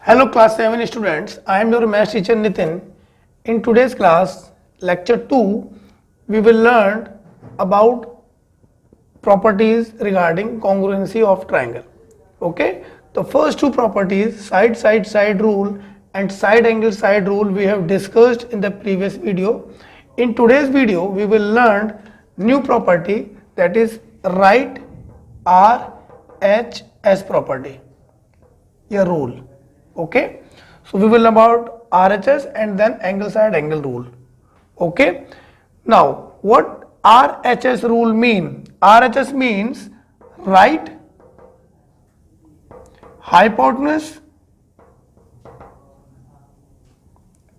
Hello class 7 students, I am your math teacher Nitin. In today's class, lecture 2, we will learn about properties regarding congruency of triangle. Okay, the first two properties, side rule and side angle side rule, we have discussed in the previous video. In today's video, we will learn new property, that is right RHS property, a rule. Okay, so we will learn about RHS and then angle side angle rule. Okay, now what RHS rule mean? RHS means right hypotenuse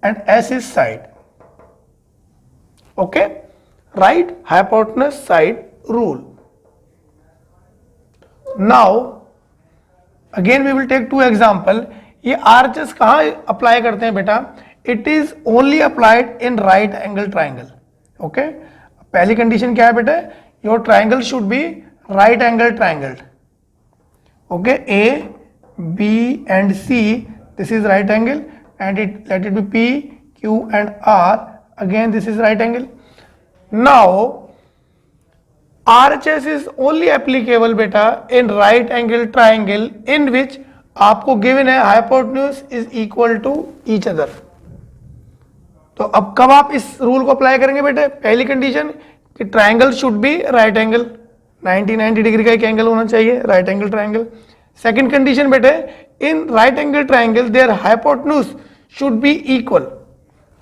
and S is side. Okay, right hypotenuse side rule. Now again we will take two example. ये RHS कहाँ apply करते हैं बेटा? It is only applied in right angle triangle. Okay, पहली condition क्या है बेटा? Your triangle should be right angle triangle. Okay, A B and C, this is right angle and let it be P, Q and R. Again this is right angle. Now RHS is only applicable बेटा in right angle triangle in which आपको given है hypotenuse is equal to each other. तो अब कब आप इस rule को apply करेंगे बेटे? पहली कंडीशन कि triangle should be right angle, 90 degree का एक एंगल होना चाहिए, right angle triangle. Second condition बेटे, in right angle triangle their hypotenuse should be equal,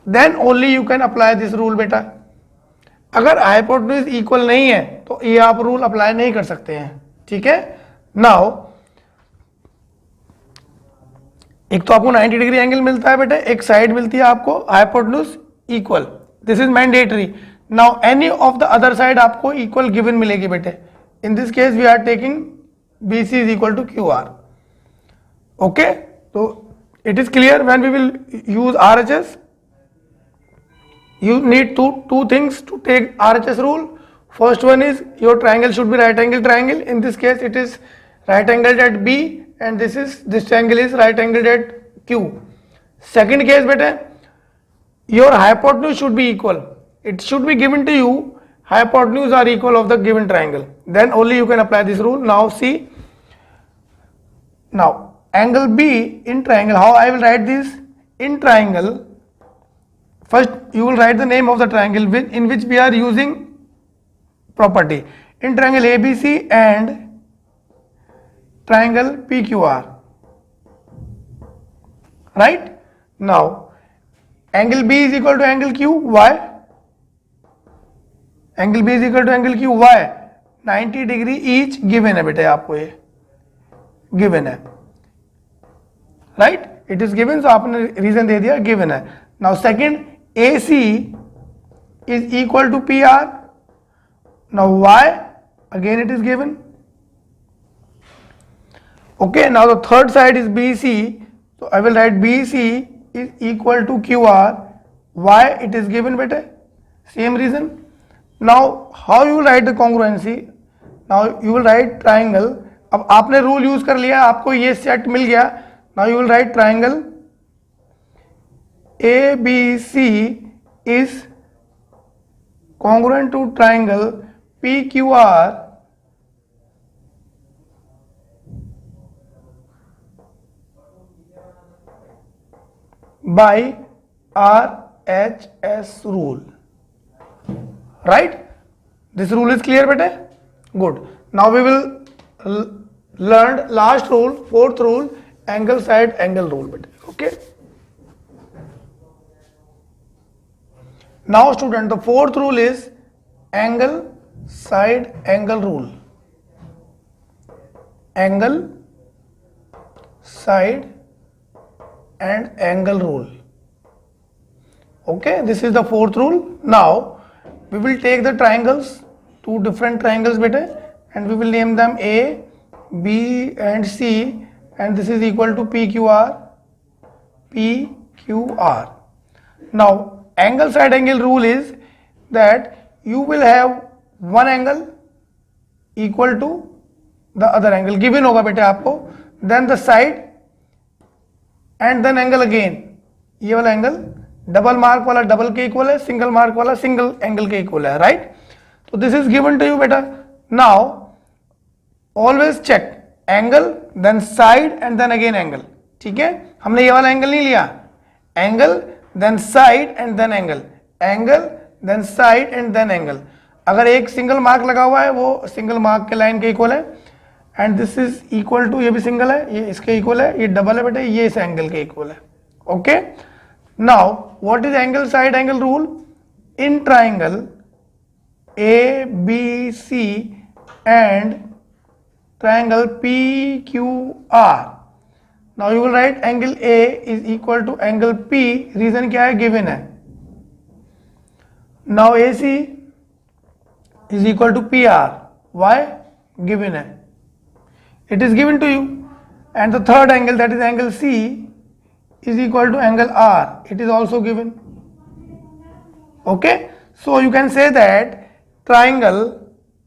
then only you can apply this rule बेटा. अगर हाइपोटेन्यूज इक्वल नहीं है तो ये आप रूल अप्लाई नहीं कर सकते हैं. ठीक है. नाउ एक तो आपको 90 डिग्री एंगल मिलता है बेटे, एक साइड मिलती है आपको hypotenuse equal, this is mandatory. Now any of the other side आपको इक्वल गिवन मिलेगी बेटे. In this case we are taking BC is equal to QR. Okay, तो it is clear. When we will use RHS, you need two things to take RHS rule. First one is your triangle should be right angle triangle. In this case it is right angled at B and this triangle is right angled at Q. Second case beta, your hypotenuse should be equal. It should be given to you hypotenuse are equal of the given triangle, then only you can apply this rule. Now see, now angle B in triangle, how I will write this? In triangle, first you will write the name of the triangle in which we are using property. In triangle ABC and triangle PQR. Right? Now angle B is equal to angle Q. Why? Angle B is equal to angle Q. Why? 90 degree each given है बेटे, आपको ये given है. Right? It is given, so आपने reason दे दिया, given है. Now second, AC is equal to PR. Now why? Again it is given. Okay, now the third side is BC, so I will write BC is equal to QR. Why? It is given better, same reason. Now how you will write the congruency? Now you will write triangle. अब आपने rule use कर लिया, आपको ये set मिल गया. Now you will write triangle ABC is congruent to triangle PQR by RHS rule. Right? This rule is clear beta? Good. Now we will learn last rule, fourth rule, angle side angle rule beta. Okay? Now student, the fourth rule is angle side angle rule. Angle side and angle rule. Okay, this is the fourth rule. Now we will take the triangles, two different triangles beta, and we will name them A, B and C, and this is equal to PQR. Now angle side angle rule is that you will have one angle equal to the other angle, given होगा बेटे आपको, then the side and then angle again, ये वाला angle double mark वाला double के equal है, single mark वाला single angle के इक्वल है, राइट। तो this is given to you बेटा। Now always check angle then side and then again angle, ठीक है। हमने ये वाला एंगल नहीं लिया, angle then side and then angle, angle then side and then angle. अगर एक सिंगल मार्क लगा हुआ है वो सिंगल मार्क के लाइन के इक्वल है, and this is equal to, ये भी सिंगल है, ये इसके इक्वल है, ये डबल है बेटे, ये इस एंगल के इक्वल है, okay. Now what is angle side angle rule in triangle A B C and triangle PQR? Now you will write angle A is equal to angle P, reason क्या है, given है। Now AC is equal to PR, why, given है, it is given to you। And the third angle, that is angle C, is equal to angle R, it is also given, okay। So you can say that triangle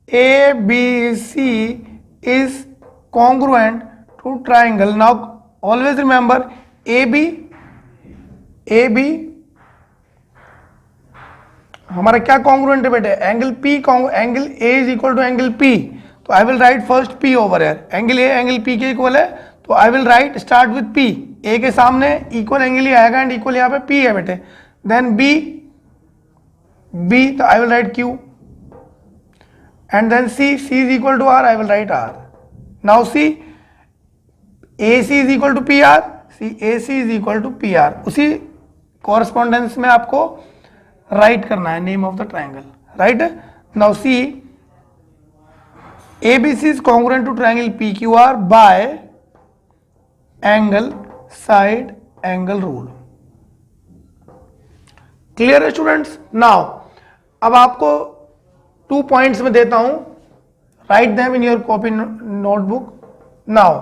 ABC is congruent to triangle। Now always remember AB हमारा क्या congruent है बेटे, angle P, angle A is equal to angle P, तो I will write first P over here, angle A angle P के equal है, तो I will write start with P, A के सामने इक्वल एंगल ही आएगा and equal यहाँ पे P है बेटे, then B तो I will write Q, and then C is equal to R, I will write R। Now see AC is equal to PR, AC is equal to PR, उसी correspondence में आपको write करना है name of the triangle, right। Now see ABC is congruent to triangle PQR by angle side angle rule, clear है students. Now अब आपको 2 points में देता हूं, write them in your copy notebook. Now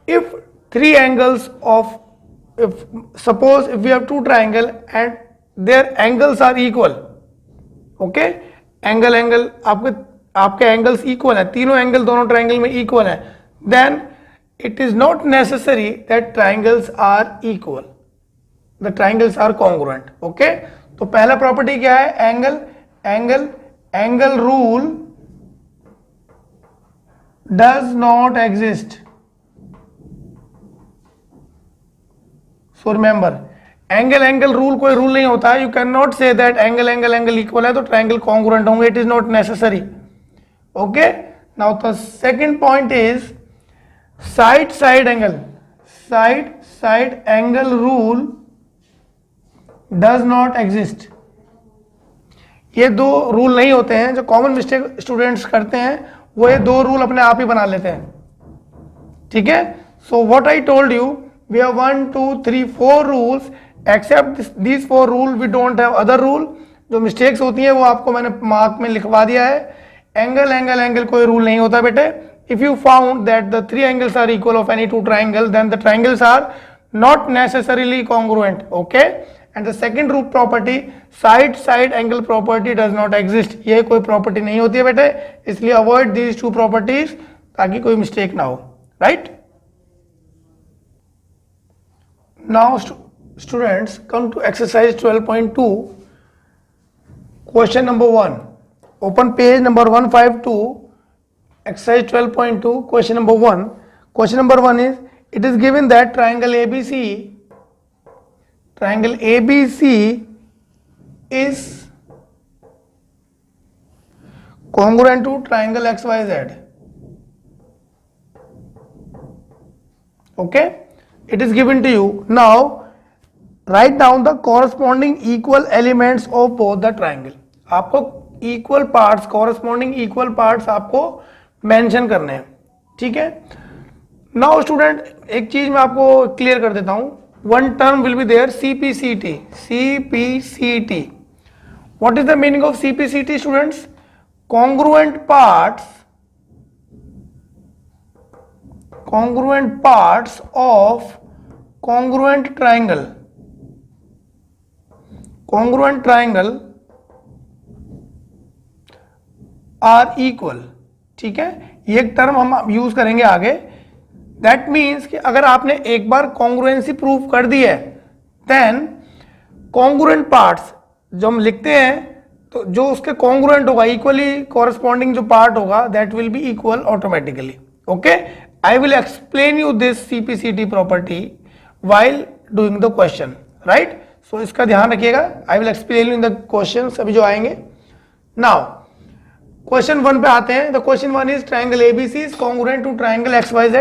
if 3 angles of, suppose if we have 2 triangle and their angles are equal, okay, angle आपके angles equal है, तीनों angle दोनों ट्राइंगल में इक्वल है, then it is not necessary that triangles are equal, the triangles are congruent, okay. तो पहला property क्या है, angle rule does not exist। So remember angle rule कोई रूल नहीं होता है, you can not say that angle equal है तो ट्राइंगल कॉन्ग्रुएंट होंगे, it is not necessary, okay. Now the second point is side angle rule does not exist. ये 2 rule नहीं होते हैं, जो कॉमन मिस्टेक स्टूडेंट्स करते हैं वो ये 2 रूल अपने आप ही बना लेते हैं, ठीक है। So what I told you, we have 1 2 3 4 rules, except these 4 rule we don't have other rule. जो मिस्टेक्स होती हैं वो आपको मैंने मार्क में लिखवा दिया है। एंगल कोई रूल नहीं होता बेटे। If you found that the 3 angles are equal of any 2 triangle, then the triangles are not necessarily congruent, okay. And the second rule property, side angle property does not exist, ये कोई property नहीं होती है बेटे, इसलिए avoid these 2 properties ताकि कोई mistake ना हो, right. Now students come to exercise 12.2, question number 1, open page number 152, exercise 12.2, question number 1. Question number 1 is, it is given that triangle ABC is congruent to triangle XYZ. Okay, it is given to you. Now write down the corresponding equal elements of both the triangle. आपको equal parts, corresponding equal parts आपको mention करने हैं, ठीक है। Now student एक चीज मैं आपको क्लियर कर देता हूं, one term will be there CPCT। What is the meaning of CPCT students? Congruent parts of congruent triangle are equal, ठीक है। ये एक टर्म हम यूज करेंगे आगे, दैट मीन्स कि अगर आपने एक बार कॉन्ग्रुएंसी प्रूव कर दी है, देन कॉन्ग्रुएंट पार्ट्स जो हम लिखते हैं, तो जो उसके कॉन्ग्रुएंट होगा, इक्वली कॉरेस्पॉन्डिंग जो पार्ट होगा, that will be equal automatically. Okay, I will explain you this CPCT property while doing the question, right? So इसका ध्यान रखिएगा. I will explain you in the questions अभी जो आएंगे. Now question 1 पे आते हैं. The question 1 is triangle ABC is congruent to triangle XYZ.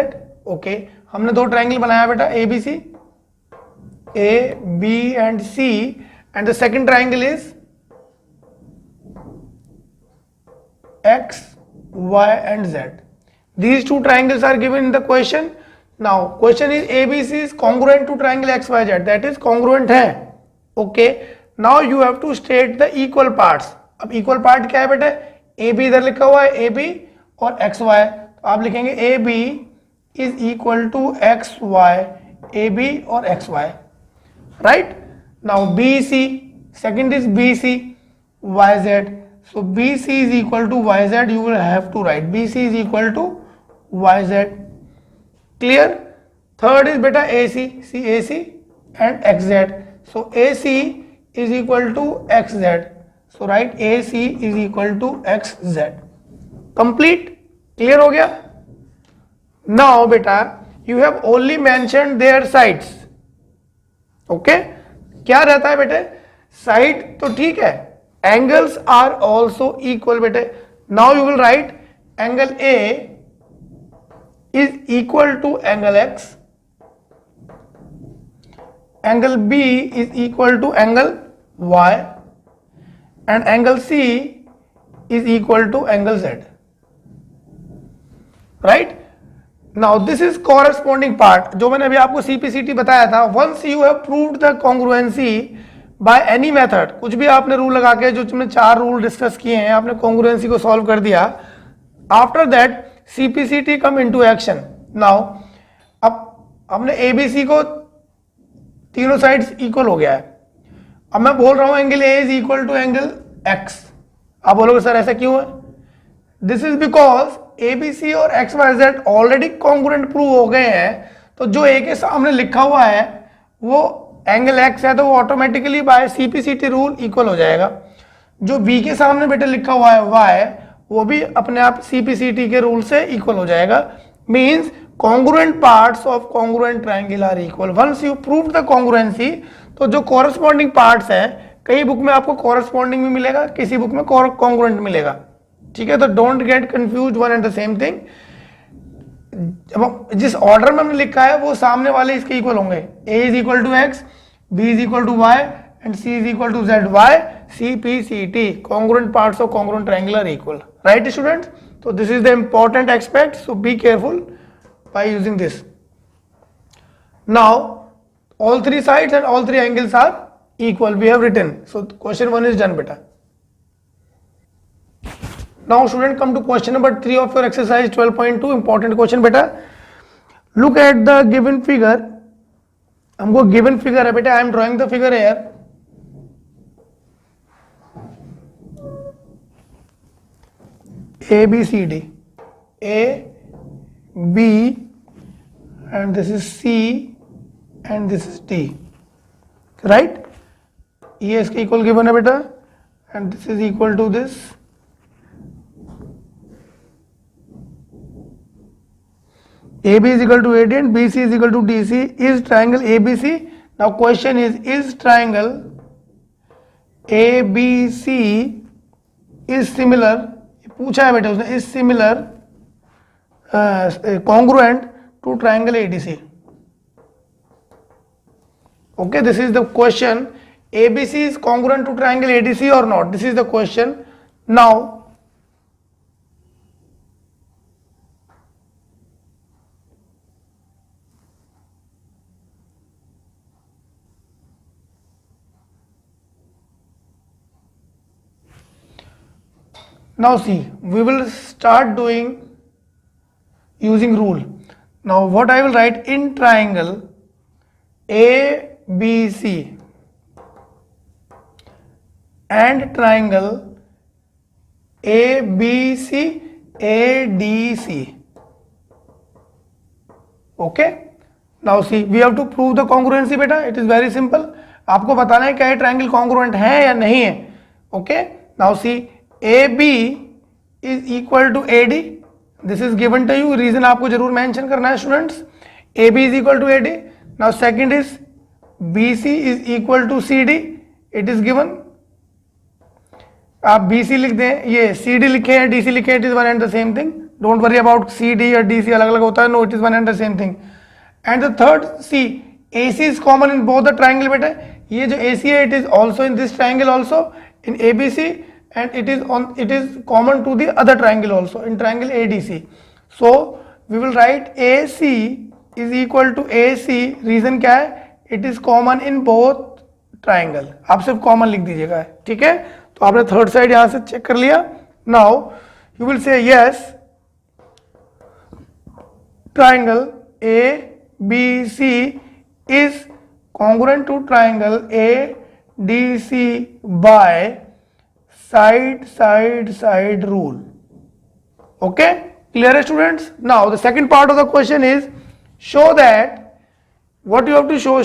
Okay, हमने दो ट्राइंगल बनाया बेटा, ABC, A, B and C, and the second triangle is X, Y and Z. These two triangles are given in the question. Now question is ABC is congruent to triangle XYZ, that is congruent है. Okay, now you have to state the equal parts. अब equal part क्या है बेटे, AB इधर लिखा हुआ है, AB और XY, तो आप लिखेंगे AB is equal to XY, AB और XY, right? Now BC, second is BC, YZ, so BC is equal to YZ, you will have to write BC is equal to YZ. Clear? Third is beta AC, CAC and XZ. So AC is equal to XZ. So write AC is equal to XZ. Complete? Clear हो गया? Now beta, you have only mentioned their sides. Okay? क्या रहता है बेटे? Side तो ठीक है. Angles are also equal बेटे. Now you will write angle A is equal to angle X, angle B is equal to angle Y, and angle C is equal to angle Z, right? Now this is corresponding part जो मैंने अभी आपको CPCT बताया था. Once you have proved the congruency by any method, कुछ भी आपने rule लगा के, जो तुमने 4 रूल डिस्कस किए हैं, आपने congruency को सॉल्व कर दिया, after that CPCT come into action. Now अब हमने ABC को तीनों साइड्स इक्वल हो गया है. अब मैं बोल रहा हूं angle A is equal to angle X. आप बोलोगे सर ऐसा क्यों है? दिस इज बिकॉज ABC और XYZ ऑलरेडी कॉन्ग्रुएंट प्रूव हो गए हैं. तो जो A के सामने लिखा हुआ है वो एंगल X है, तो वो automatically bye CPCT rule equal हो जाएगा. जो B के सामने बेटे लिखा हुआ है Y, वो भी अपने आप CPCT के रूल से इक्वल हो जाएगा. Means congruent parts of congruent triangle are equal. Once you prove the congruency, तो जो corresponding parts हैं, कई बुक में आपको corresponding भी मिलेगा, किसी बुक में congruent मिलेगा. ठीक है, तो don't get confused one and the same thing. जिस ऑर्डर में हमने लिखा है वो सामने वाले इसके इक्वल होंगे. A is equal to X, B is equal to Y and C is equal to Z. Y, CPCT, congruent parts of congruent triangle are equal. Right students? So this is the important aspect, so be careful by using this. Now all three sides and all three angles are equal, we have written. So question 1 is done beta. Now student, come to question number 3 of your exercise 12.2. important question beta. Look at the given figure. हमको given figure है बेटा, I am drawing the figure here. A B C D, A B and this is C and this is D, right? ये इसके equal given है बेटा, and this is equal to this. AB is equal to AD and BC is equal to DC. Is triangle ABC? Now question is triangle ABC is similar, पूछा है बेटा उसने, is similar congruent to triangle ADC. Okay, this is the question. ABC is congruent to triangle ADC or not? This is the question. Now see, we will start doing using rule. Now what I will write, in triangle ABC and triangle ABC ADC. Okay, now see we have to prove the congruency बेटा, it is very simple, आपको बताना है क्या ये triangle congruent है या नहीं है। Okay, now see A B is equal to A D, this is given to you, reason आपको जरूर मेंशन करना है students, A B is equal to A D. Now second is B C is equal to C D, it is given, आप B C लिख दें, ये C D लिखे हैं, डी सी लिखे हैं, it is one and the same thing, don't worry about C D या D C अलग अलग होता है, no it is one and the same thing. And the third see A C is common in both the triangle बेटा, ये जो A C है it is also in this triangle also in A B C, and it is common to the other triangle also in triangle ADC. So we will write AC is equal to AC, reason क्या है, it is common in both triangle, आप सिर्फ common लिख दीजिएगा, ठीक है। तो आपने थर्ड साइड यहां से चेक कर लिया। Now you will say yes, triangle ABC is congruent to triangle ADC by side rule. Okay, clear students? Now the second part of the question is show that, what you have to show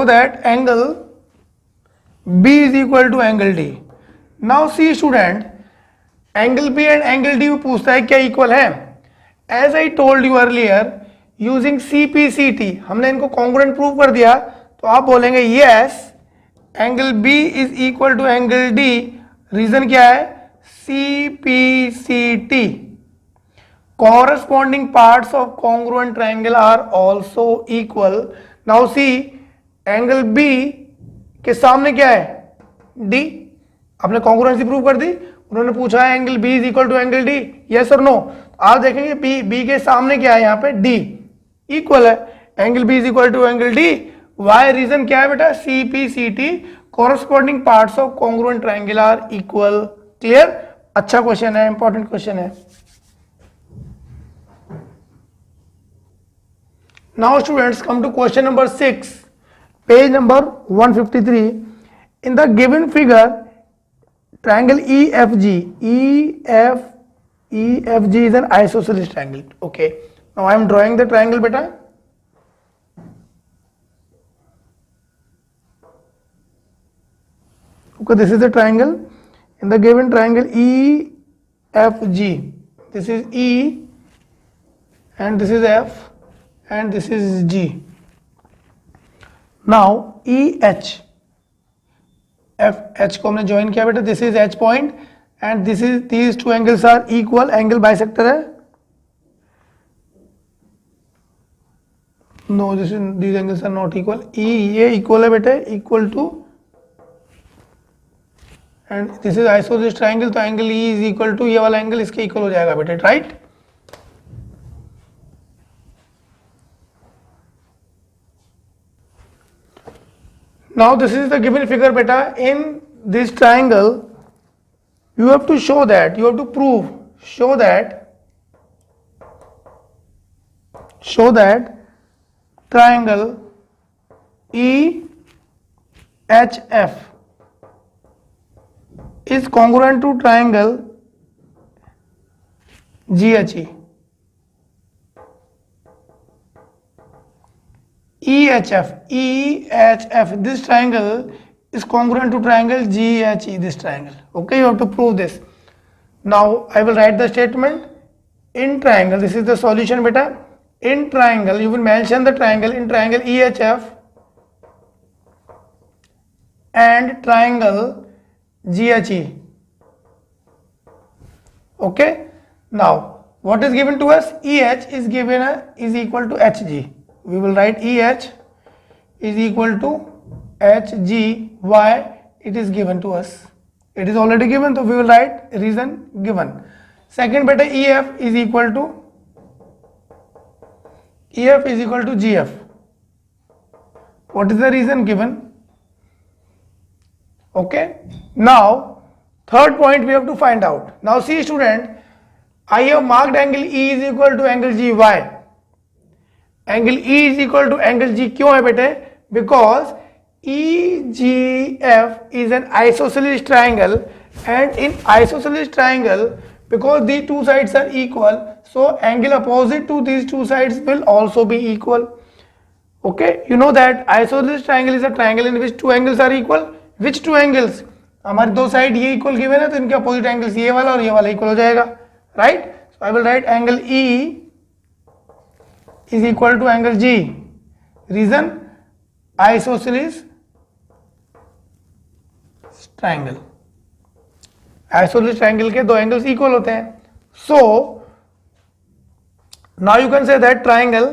that angle B is equal to angle D. Now see student, angle B and angle D पूछता है क्या equal है। As I told you earlier, using CPCT हमने इनको congruent prove कर दिया, तो आप बोलेंगे yes angle B is equal to angle D, reason क्या है, CPCT corresponding parts of congruent triangle are also equal. Now see angle B के सामने क्या है, D, आपने कॉन्ग्रुएंसी प्रूव कर दी, उन्होंने पूछा है angle B is equal to angle D, yes और नो, आप देखेंगे B के सामने क्या है, यहाँ पे D इक्वल है, angle B is equal to angle D, why reason क्या है बेटा, CPCT corresponding parts of congruent triangle are equal. Clear, अच्छा क्वेश्चन है, इंपॉर्टेंट क्वेश्चन है। Now students come to question number 6, page number 153। In the given figure triangle EFG is an isosceles triangle. Okay, now I am drawing the triangle beta. Okay, this is the triangle. In the given triangle EFG, this is E and this is F and this is G. Now EH, FH को हमने join किया बेटा, this is H point and this is, these two angles are equal, angle bisector है, no this these angles are not equal, ये equal है बेटे, equal to, and this is isosceles triangle, तो angle E is equal to ये वाला angle इसके equal हो जाएगा बेटे, right. Now this is the given figure beta. In this triangle you have to show that, you have to prove, show that triangle EHF is congruent to triangle GHE. EHF, this triangle is congruent to triangle GHE, this triangle. Okay, you have to prove this. Now I will write the statement. In triangle, this is the solution beta. In triangle, you will mention the triangle, in triangle EHF and triangle GHE. Okay, now what is given to us, EH is given is equal to HG. We will write EH is equal to HG. Why? It is given to us, it is already given, so we will write reason given. Second beta, EF is equal to GF. What is the reason given? Okay, now third point we have to find out. Now see student, I have marked angle E is equal to angle G. Why? Angle E is equal to angle G क्यों है बेटे, because EGF is an isosceles triangle And in isosceles triangle, because these two sides are equal, so angle opposite to these two sides will also be equal. Okay, you know that isosceles triangle is a triangle in which two angles are equal. Which two angles? हमारी दो side ये equal given है तो इनके opposite angles ये वाला और ये वाला इक्वल हो जाएगा, right? So I will write angle E is equal to angle G. Reason? Isosceles triangle. Isosceles triangle के दो एंगल्स इक्वल होते हैं. So now you can say that triangle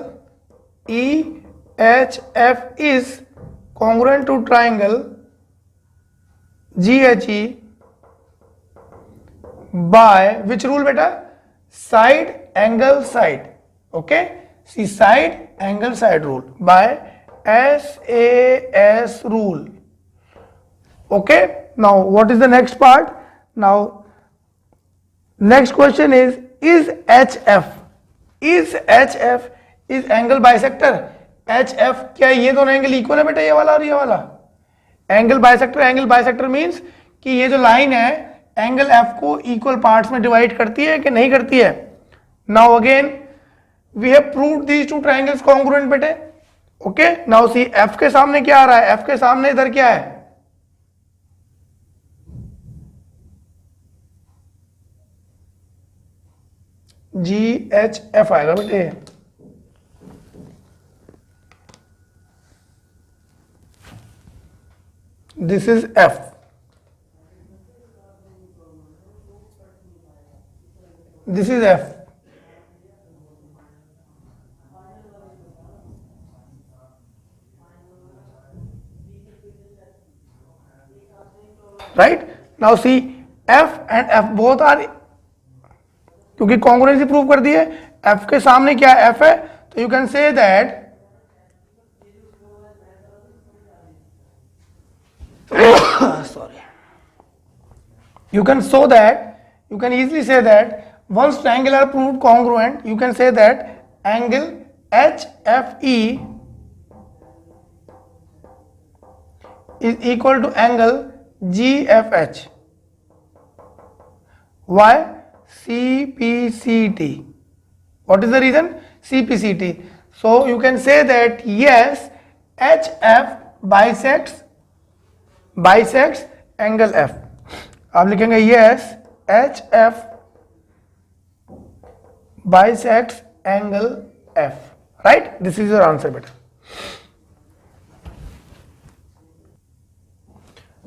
EHF is congruent to triangle GHE by which rule beta? Side angle side. Okay, see side angle side rule by SAS rule. Okay, now what is the next part? Now next question is HF is angle bisector? HF क्या ये दोनों angle equal है बेटा, ये वाला और ये वाला? एंगल बाइसेक्टर मींस कि ये जो लाइन है एंगल F को इक्वल पार्ट्स में डिवाइड करती है कि नहीं करती है? Now again we have proved these two triangles congruent बेटे. ओके, नाउ सी F के सामने क्या आ रहा है? F के सामने इधर क्या है? GHF आएगा बेटे. This is F. This is F. Right? Now see F and F both are, क्योंकि कॉन्ग्रुएंसी प्रूव कर दी है. F के सामने क्या F है, तो you can say that sorry, you can easily say that once triangle are proved congruent, you can say that angle HFE is equal to angle GFH. Why? CPCT. What is the reason? CPCT. So you can say that yes, HF bisects angle F. आप लिखेंगे yes, HF bisects angle F. Right? This is your answer beta.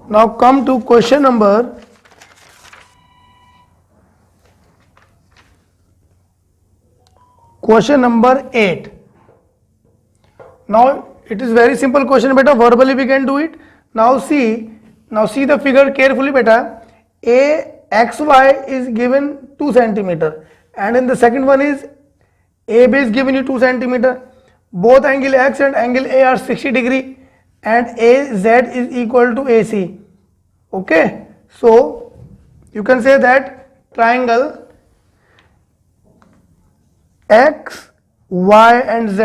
Now come to question number 8. Now it is very simple question beta, verbally we can do it. Now see the figure carefully beta. AXY is given 2 cm and in the second one is AB is given you 2 cm. Both angle X and angle A are 60 degree and AZ is equal to AC. Okay, so you can say that triangle X, Y and Z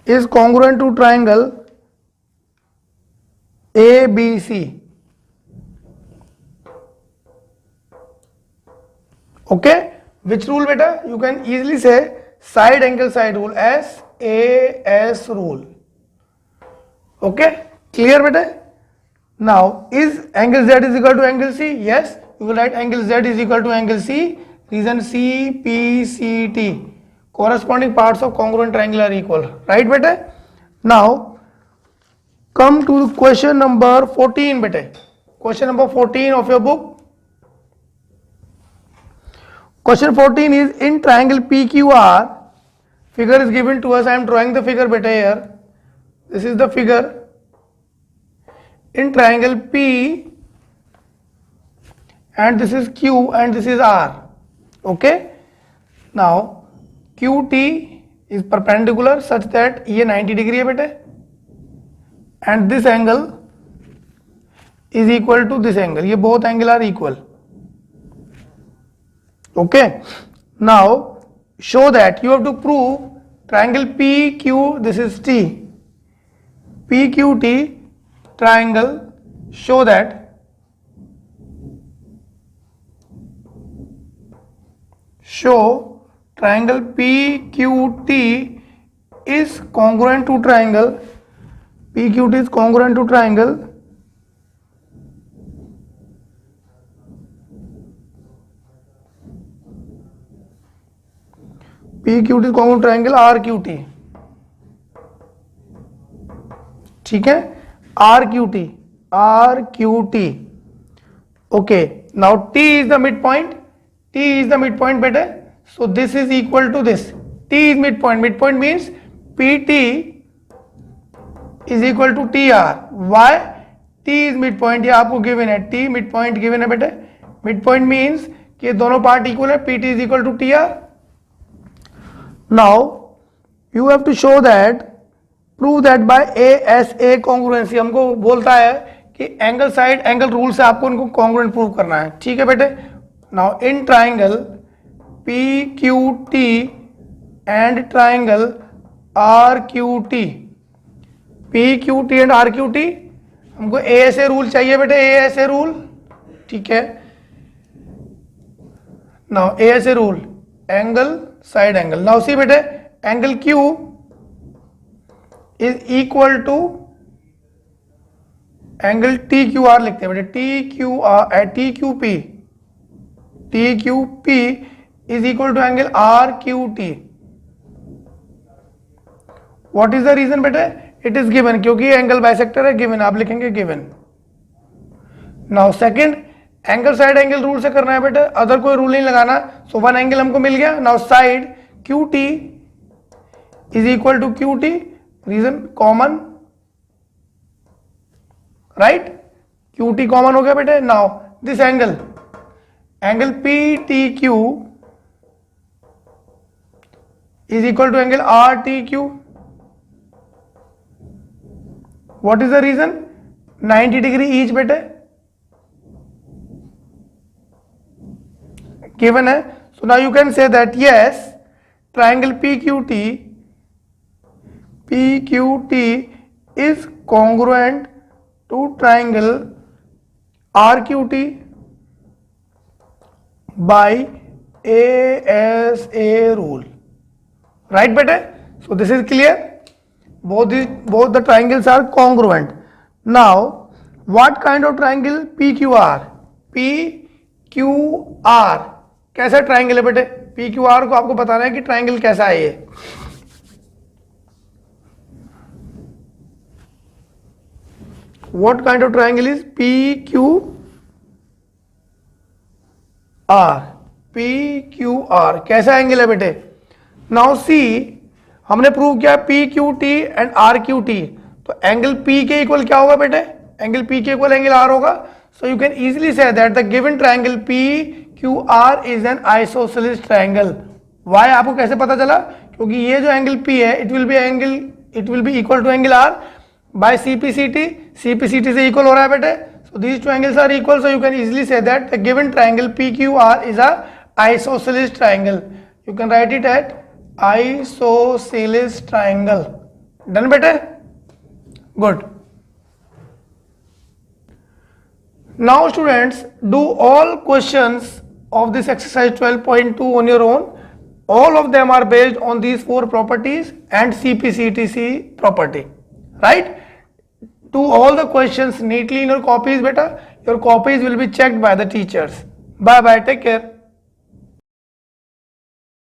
is congruent to triangle ABC. Okay, which rule beta? You can easily say side angle side rule, SAS rule. Okay, clear beta? Now is angle Z is equal to angle C? Yes, you will write angle Z is equal to angle C. Reason CPCT. Corresponding parts of congruent triangle are equal. Right beta? Now come to question number 14 beta. Question number 14 of your book. Question 14 is in triangle PQR. Figure is given to us. I am drawing the figure beta here. This is the figure. In triangle P and this is Q and this is R. Okay. Now QT is perpendicular such that ये 90 degree है बेटे and this angle is equal to this angle. ये both angle are equal. Okay. Now show that you have to prove triangle PQ, this is T, PQT triangle show that triangle PQT is congruent to triangle PQT is congruent to triangle PQT is congruent to triangle RQT. ठीक है, RQT. Okay, now T is the midpoint. बेटे. So this is equal to this. T is midpoint. Midpoint means PT is equal to TR. Why? T is midpoint. ये आपको given है. T midpoint given है बेटे. Midpoint means कि ये दोनों part equal है. PT is equal to TR. Now you have to show that, prove that by ASA congruency. हमको बोलता है कि एंगल साइड एंगल रूल से आपको इनको कॉन्ग्रुएंट प्रूव करना है. ठीक है बेटे. Now in triangle PQT and triangle RQT, PQT and RQT हमको ASA रूल चाहिए बेटे. ASA rule. ठीक है. Now ASA rule, angle side angle. Now see बेटे, angle Q is equal to angle TQR लिखते हैं बेटे. TQP is equal to angle RQT. What is the reason बेटे? इट इज गिवन, क्योंकि एंगल बाइसेक्टर है. Given आप लिखेंगे given. Now second, angle side angle rule से करना है बेटे, अदर कोई रूल नहीं लगाना. सो वन एंगल हमको मिल गया. Now side QT is equal to QT, reason common, right. QT common हो गया बेटे. Now this angle PTQ is equal to angle RTQ. What is the reason? 90 degree each बेटे. Given है. So now you can say that yes, triangle PQT is congruent to triangle RQT by ASA rule. Right bete? So this is clear. Both the triangles are congruent. Now what kind of triangle PQR? PQR कैसा triangle है बेटे? PQR को आपको बताना है कि triangle कैसा है ये. What kind of triangle is PQR कैसा एंगल है बेटे? नाउ सी, हमने प्रूव किया PQT एंड RQT. तो एंगल P के इक्वल क्या होगा बेटे? एंगल P के इक्वल एंगल R होगा. So you can easily say that the given triangle PQR is an isosceles triangle. Why आपको कैसे पता चला? क्योंकि ये जो एंगल P है it will be equal to angle R by CPCT से इक्वल हो रहा है बेटे. So these two angles are equal, so you can easily say that the given triangle PQR is a isosceles triangle. You can write it at isosceles triangle. Done bete? Good. Now students, do all questions of this exercise 12.2 on your own. All of them are based on these 4 properties and CPCTC property. Right? Do all the questions neatly in your copies beta. Your copies will be checked by the teachers. Bye bye, take care.